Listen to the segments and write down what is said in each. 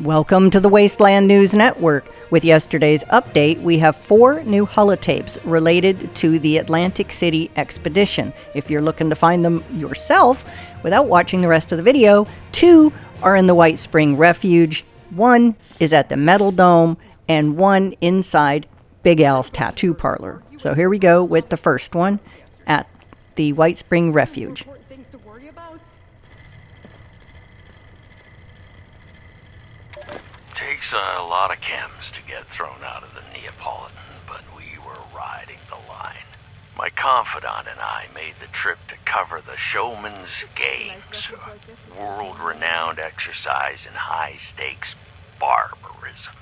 Welcome to the Wasteland News Network. With yesterday's update, we have 4 new holotapes related to the Atlantic City expedition. If you're looking to find them yourself without watching the rest of the video, 2 are in the Whitespring Refuge, 1 is at the Metal Dome, and 1 inside Big Al's Tattoo Parlor. So here we go with the first one at the Whitespring Refuge. Takes a lot of chems to get thrown out of the Neapolitan, but we were riding the line. My confidant and I made the trip to cover the Showman's Games, a world-renowned exercise in high-stakes barbarism.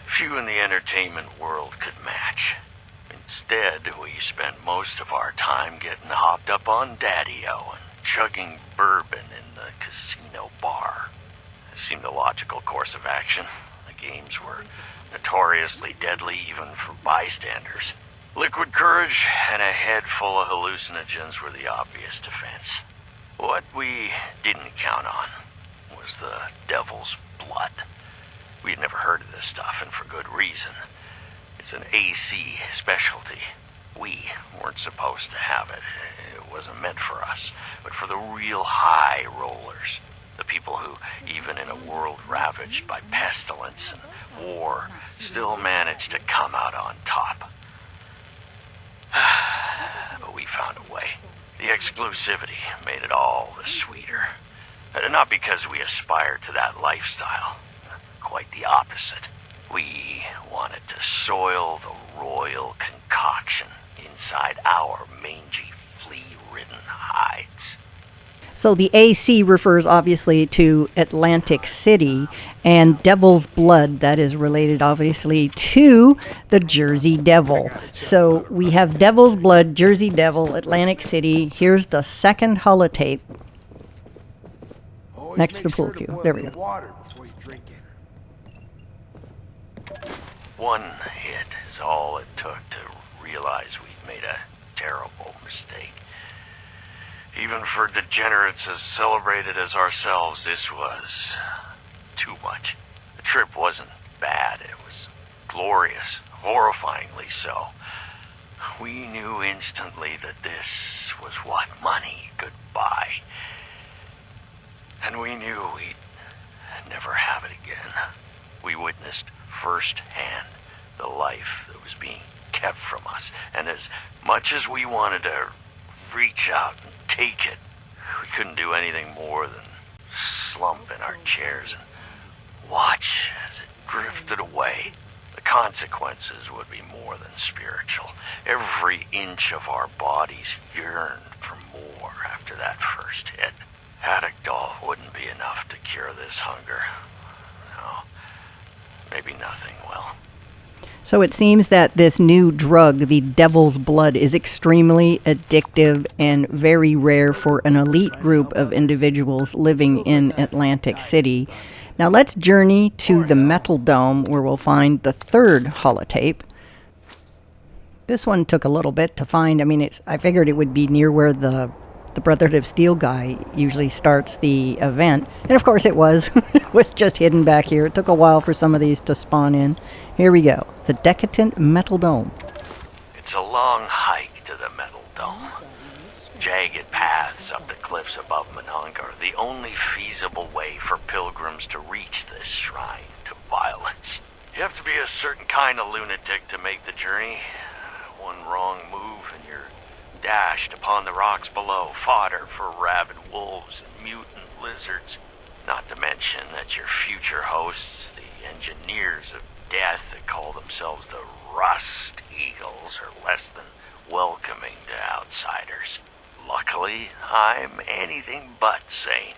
Few in the entertainment world could match. Instead, we spent most of our time getting hopped up on Daddy-O and chugging bourbon in the casino bar. It seemed a logical course of action. The games were notoriously deadly even for bystanders. Liquid courage and a head full of hallucinogens were the obvious defense. What we didn't count on was the devil's blood. We had never heard of this stuff, and for good reason. It's an AC specialty. We weren't supposed to have it. It wasn't meant for us, but for the real high rollers. The people who, even in a world ravaged by pestilence and war, still managed to come out on top. But we found a way. The exclusivity made it all the sweeter. Not because we aspired to that lifestyle. Quite the opposite. We wanted to soil the royal concoction inside our mangy, flea-ridden hides. So the AC refers obviously to Atlantic City, and Devil's Blood, that is related obviously to the Jersey Devil. So we have Devil's Blood, Jersey Devil, Atlantic City. Here's the second holotape next to the pool cue. There we go. One hit is all it took to realize we'd made a terrible mistake. Even for degenerates as celebrated as ourselves, this was too much. The trip wasn't bad, it was glorious, horrifyingly so. We knew instantly that this was what money could buy. And we knew we'd never have it again. We witnessed firsthand the life that was being kept from us, and as much as we wanted to reach out and take it, we couldn't do anything more than slump in our chairs and watch as it drifted away. The consequences would be more than spiritual. Every inch of our bodies yearned for more after that first hit. Haddock wouldn't be enough to cure this hunger. No, maybe nothing will. So it seems that this new drug, the Devil's Blood, is extremely addictive and very rare for an elite group of individuals living in Atlantic City. Now let's journey to the Metal Dome, where we'll find the third holotape. This one took a little bit to find. I figured it would be near where the Brotherhood of Steel guy usually starts the event. And of course it was. It was just hidden back here. It took a while for some of these to spawn in. Here we go. The decadent Metal Dome. It's a long hike to the Metal Dome. Jagged paths up the cliffs above Monongah are the only feasible way for pilgrims to reach this shrine to violence. You have to be a certain kind of lunatic to make the journey. One wrong move and you're dashed upon the rocks below, fodder for rabid wolves and mutant lizards. Not to mention that your future hosts, the engineers of death that call themselves the Rust Eagles, are less than welcoming to outsiders. Luckily, I'm anything but sane.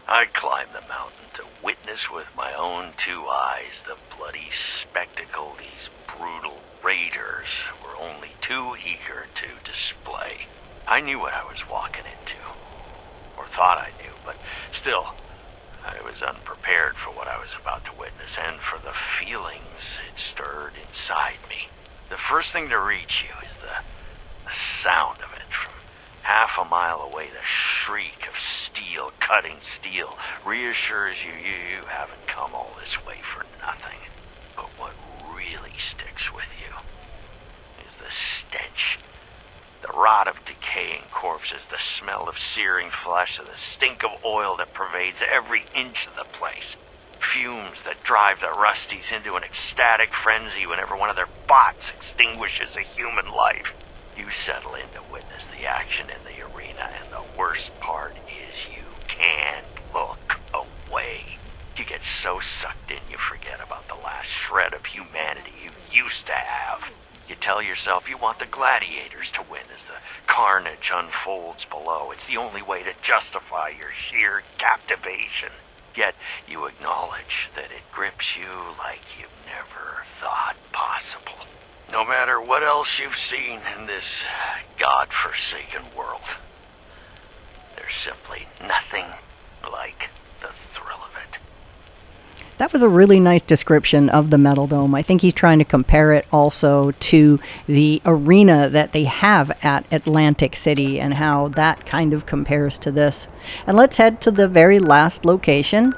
I climbed the mountain to witness with my own 2 eyes the bloody spectacle these brutal raiders were only too eager to display. I knew what I was walking into, or thought I knew, but still, I was unprepared for what I was about to witness and for the feelings it stirred inside me. The first thing to reach you is the sound of it, from Half a mile away, the shriek of steel cutting steel reassures you haven't come all this way for nothing. But what really sticks with you is the stench. The rot of decaying corpses, the smell of searing flesh, and the stink of oil that pervades every inch of the place. Fumes that drive the Rusties into an ecstatic frenzy whenever one of their bots extinguishes a human life. You settle in to witness the action in the arena, and the worst part is you can't look away. You get so sucked in you forget about the last shred of humanity you used to have. You tell yourself you want the gladiators to win as the carnage unfolds below. It's the only way to justify your sheer captivation. Yet you acknowledge that it grips you like you've never thought possible. No matter what else you've seen in this God-forsaken world, there's simply nothing like the thrill of it. That was a really nice description of the Metal Dome. I think he's trying to compare it also to the arena that they have at Atlantic City and how that kind of compares to this. And let's head to the very last location.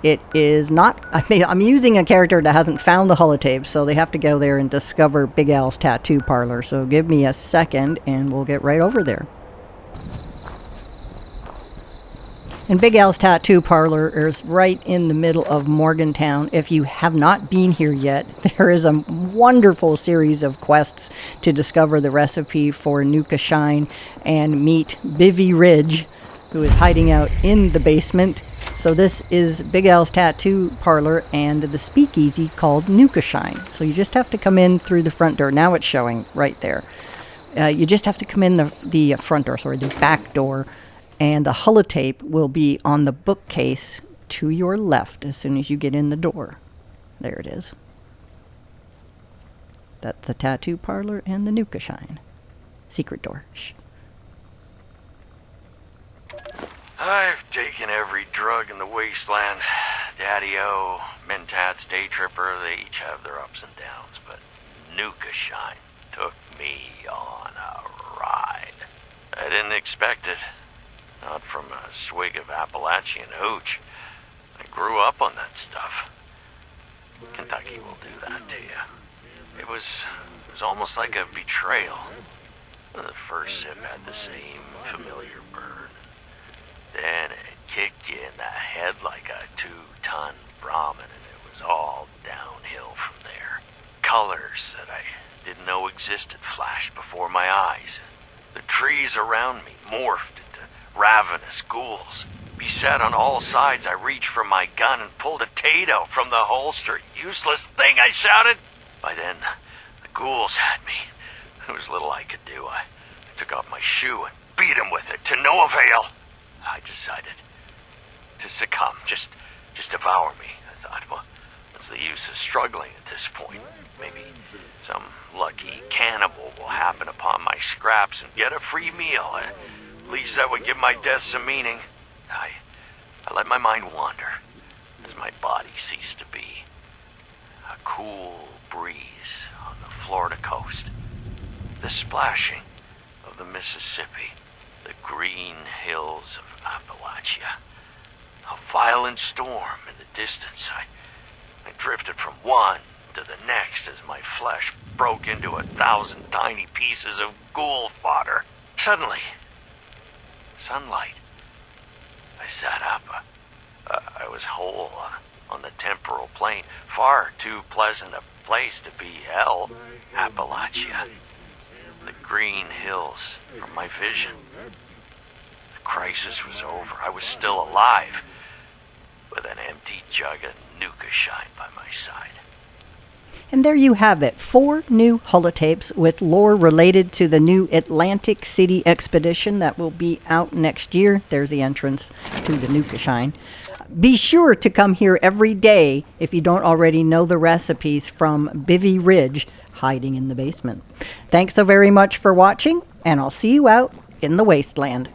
It is not... I'm using a character that hasn't found the holotapes, so they have to go there and discover Big Al's Tattoo Parlor. So give me a second, and we'll get right over there. And Big Al's Tattoo Parlor is right in the middle of Morgantown. If you have not been here yet, there is a wonderful series of quests to discover the recipe for Nuka Shine and meet Bivy Ridge, who is hiding out in the basement. So this is Big Al's Tattoo Parlor and the speakeasy called Nuka Shine. So you just have to come in through the front door. Now it's showing right there. You just have to come in the front door, the back door. And the holotape will be on the bookcase to your left as soon as you get in the door. There it is. That's the Tattoo Parlor and the Nuka Shine. Secret door. Shh. I've taken every drug in the wasteland. Daddy-O, Mentats, Day Tripper, they each have their ups and downs, but Nuka Shine took me on a ride. I didn't expect it. Not from a swig of Appalachian hooch. I grew up on that stuff. Kentucky will do that to you. It was almost like a betrayal. The first sip had the same familiar burn. Then it kicked you in the head like a 2-ton Brahmin, and it was all downhill from there. Colors that I didn't know existed flashed before my eyes. The trees around me morphed ravenous ghouls. Beset on all sides, I reached for my gun and pulled a Tato from the holster. "Useless thing," I shouted. By then, the ghouls had me. There was little I could do. I took off my shoe and beat him with it, to no avail. I decided to succumb, just devour me. I thought, well, what's the use of struggling at this point? Maybe some lucky cannibal will happen upon my scraps and get a free meal. At least that would give my death some meaning. I let my mind wander as my body ceased to be. A cool breeze on the Florida coast. The splashing of the Mississippi. The green hills of Appalachia. A violent storm in the distance. I drifted from one to the next as my flesh broke into 1,000 tiny pieces of ghoul fodder. Suddenly, sunlight. I sat up. I was whole on the temporal plane. Far too pleasant a place to be hell. Appalachia. The green hills from my vision. The crisis was over. I was still alive, with an empty jug of Nuka Shine by my side. And there you have it, 4 new holotapes with lore related to the new Atlantic City expedition that will be out next year. There's the entrance to the Nuka Shine. Be sure to come here every day if you don't already know the recipes from Bivy Ridge, hiding in the basement. Thanks so very much for watching, and I'll see you out in the wasteland.